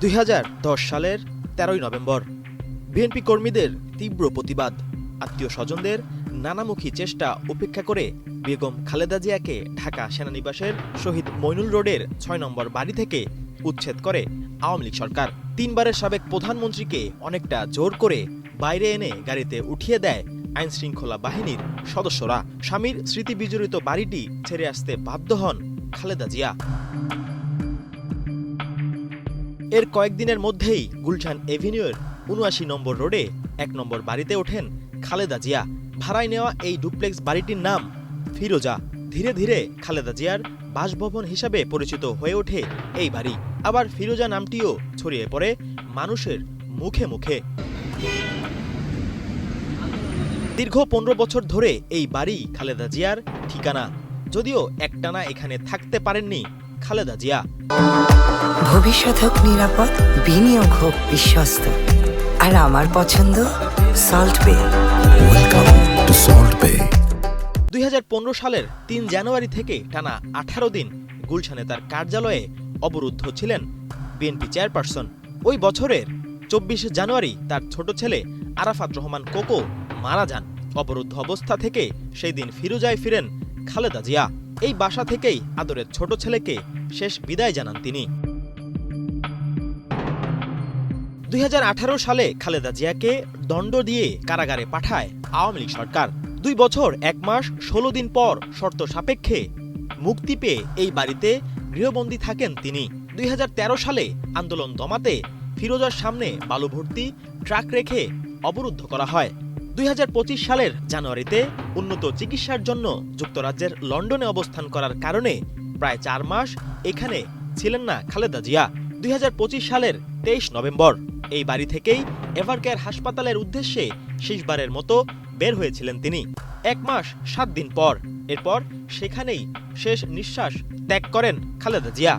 2010 সালের 13ই November BNP কর্মীদের তীব্র প্রতিবাদ, আত্মীয় স্বজনদের নানামুখী চেষ্টা উপেক্ষা করে বেগম খালেদা জিয়াকে ঢাকা সেনানিবাসের শহীদ মইনুল রোডের 6 নম্বর বাড়ি থেকে উচ্ছেদ করে আওয়ামী লীগ সরকার। 3 বারের সাবেক প্রধানমন্ত্রীকে অনেকটা জোর করে বাইরে এনে গাড়িতে উঠিয়ে দেয় আইনশৃঙ্খলা বাহিনীর সদস্যরা। স্বামীর স্মৃতি বিজড়িত বাড়িটি ছেড়ে আসতে বাধ্য হন খালেদা জিয়া। এর কয়েকদিনের মধ্যেই গুলশান এভিনিউয়ের ৭৯ নম্বর রোডে 1 নম্বর বাড়িতে ওঠেন খালেদা জিয়া। ভাড়ায় নেওয়া এই ডুপ্লেক্স বাড়িটির নাম ফিরোজা। ধীরে ধীরে খালেদা জিয়ার বাসভবন হিসাবে পরিচিত হয়ে ওঠে এই বাড়ি। আবার ফিরোজা নামটিও ছড়িয়ে পড়ে মানুষের মুখে মুখে। দীর্ঘ 15 বছর ধরে এই বাড়ি খালেদা জিয়ার ঠিকানা, যদিও একটানা এখানে থাকতে পারেননি খালেদা জিয়া। ভবিষ্যৎ হোক নিরাপদ, বিনিয়োগ হোক বিশ্বস্ত, আর আমার পছন্দ সল্ট বে। ওয়েলকাম টু সল্ট বে। 2015 সালের 3 জানুয়ারি থেকে টানা 18 দিন গুলশানে তার কার্যালয়ে অবরুদ্ধ ছিলেন বিএনপি চেয়ারপারসন। ওই বছরের 24 জানুয়ারি তার ছোট ছেলে আরাফাত রহমান কোকো মারা যান। অবরুদ্ধ অবস্থা থেকে সেই দিন ফিরোজায় ফিরেন খালেদা জিয়া। এই বাসা থেকেই আদরের ছোট ছেলেকে শেষ বিদায় জানান তিনি। 2018 সালে খালেদা জিয়াকে দণ্ড দিয়ে কারাগারে পাঠায় আওয়ামী লীগ সরকার। 2 বছর 1 মাস 16 দিন পর শর্ত সাপেক্ষে মুক্তি পেয়ে এই বাড়িতে গৃহবন্দী থাকেন তিনি। 2013 সালে আন্দোলন দমাতে ফিরোজার সামনে বালু ভর্তি ট্রাক রেখে অবরুদ্ধ করা হয়। 2025 সালের জানুয়ারিতে উন্নত চিকিৎসার জন্য যুক্তরাজ্যের লন্ডনে অবস্থান করার কারণে প্রায় 4 মাস এখানে ছিলেন না খালেদা জিয়া। 2025 সালের 23 নভেম্বর এই বাড়ি থেকেই এভারকেয়ার হাসপাতালের উদ্দেশ্যে শেষবারের মতো বের হয়েছিলেন তিনি। 1 মাস 7 দিন পর এরপর সেখানেই শেষ নিঃশ্বাস ত্যাগ করেন খালেদা জিয়া।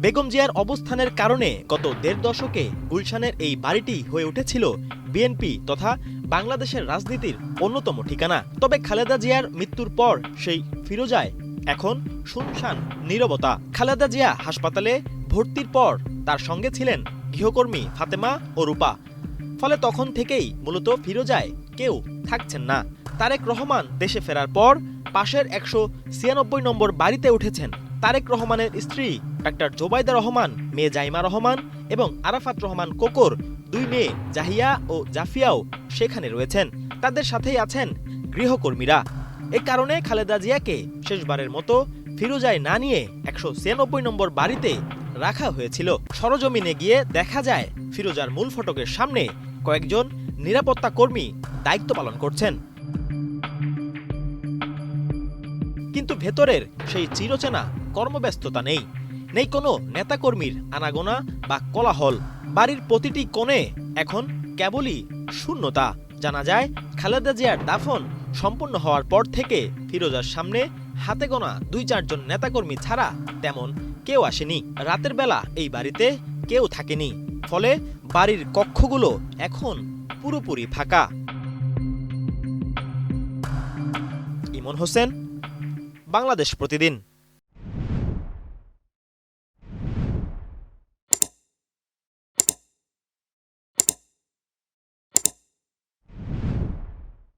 বেগম জিয়ার অবস্থানের কারণে গত 1.5 দশকে গুলশানের এই বাড়িটি হয়ে উঠেছিল বিএনপি তথা বাংলাদেশের রাজনীতির অন্যতম ঠিকানা। তবে খালেদা জিয়ার মৃত্যুর পর সেই ফিরোজায় এখন শুনশান নীরবতা। খালেদা জিয়া হাসপাতালে ভর্তির পর তার সঙ্গে ছিলেন গৃহকর্মী ফাতেমা ও রূপা। ফলে তখন থেকেই মূলত ফিরোজায় কেউ থাকছেন না। তারেক রহমান দেশে ফেরার পর পাশের 196 নম্বর বাড়িতে উঠেছেন। তারেক রহমানের স্ত্রী ডাক্তার জোবাইদা রহমান, মেয়ে জাইমা রহমান এবং আরাফাত রহমান কোকোর 2 মেয়ে জাহিয়া ও জাফিয়াও সেখানে রয়েছেন। তাদের সাথেই আছেন গৃহকর্মীরা। এ কারণে খালেদা জিয়াকে শেষবারের মতো ফিরোজায় না নিয়ে 196 নম্বর বাড়িতে রাখা হয়েছিল। সরজমিনে গিয়ে দেখা যায় ফিরোজার মূল ফটকের সামনে কয়েকজন নিরাপত্তা কর্মী দায়িত্ব পালন করছেন। কিন্তু ভেতরের সেই চিরচেনা কর্মব্যস্ততা নেই। নেই কোনো নেতাকর্মীর আনাগোনা বা কোলাহল। বাড়ির প্রতিটি কোণে এখন কেবলই শূন্যতা। জানা যায় খালেদা জিয়ার দাফন সম্পন্ন হওয়ার পর থেকে ফিরোজার সামনে হাতে গোনা 2-4 জন নেতাকর্মী ছাড়া তেমন কেউ আসেনি। রাতের বেলা এই বাড়িতে কেউ থাকেনি। ফলে বাড়ির কক্ষগুলো এখন পুরোপুরি ফাঁকা। ইমন হোসেন, বাংলাদেশ প্রতিদিন।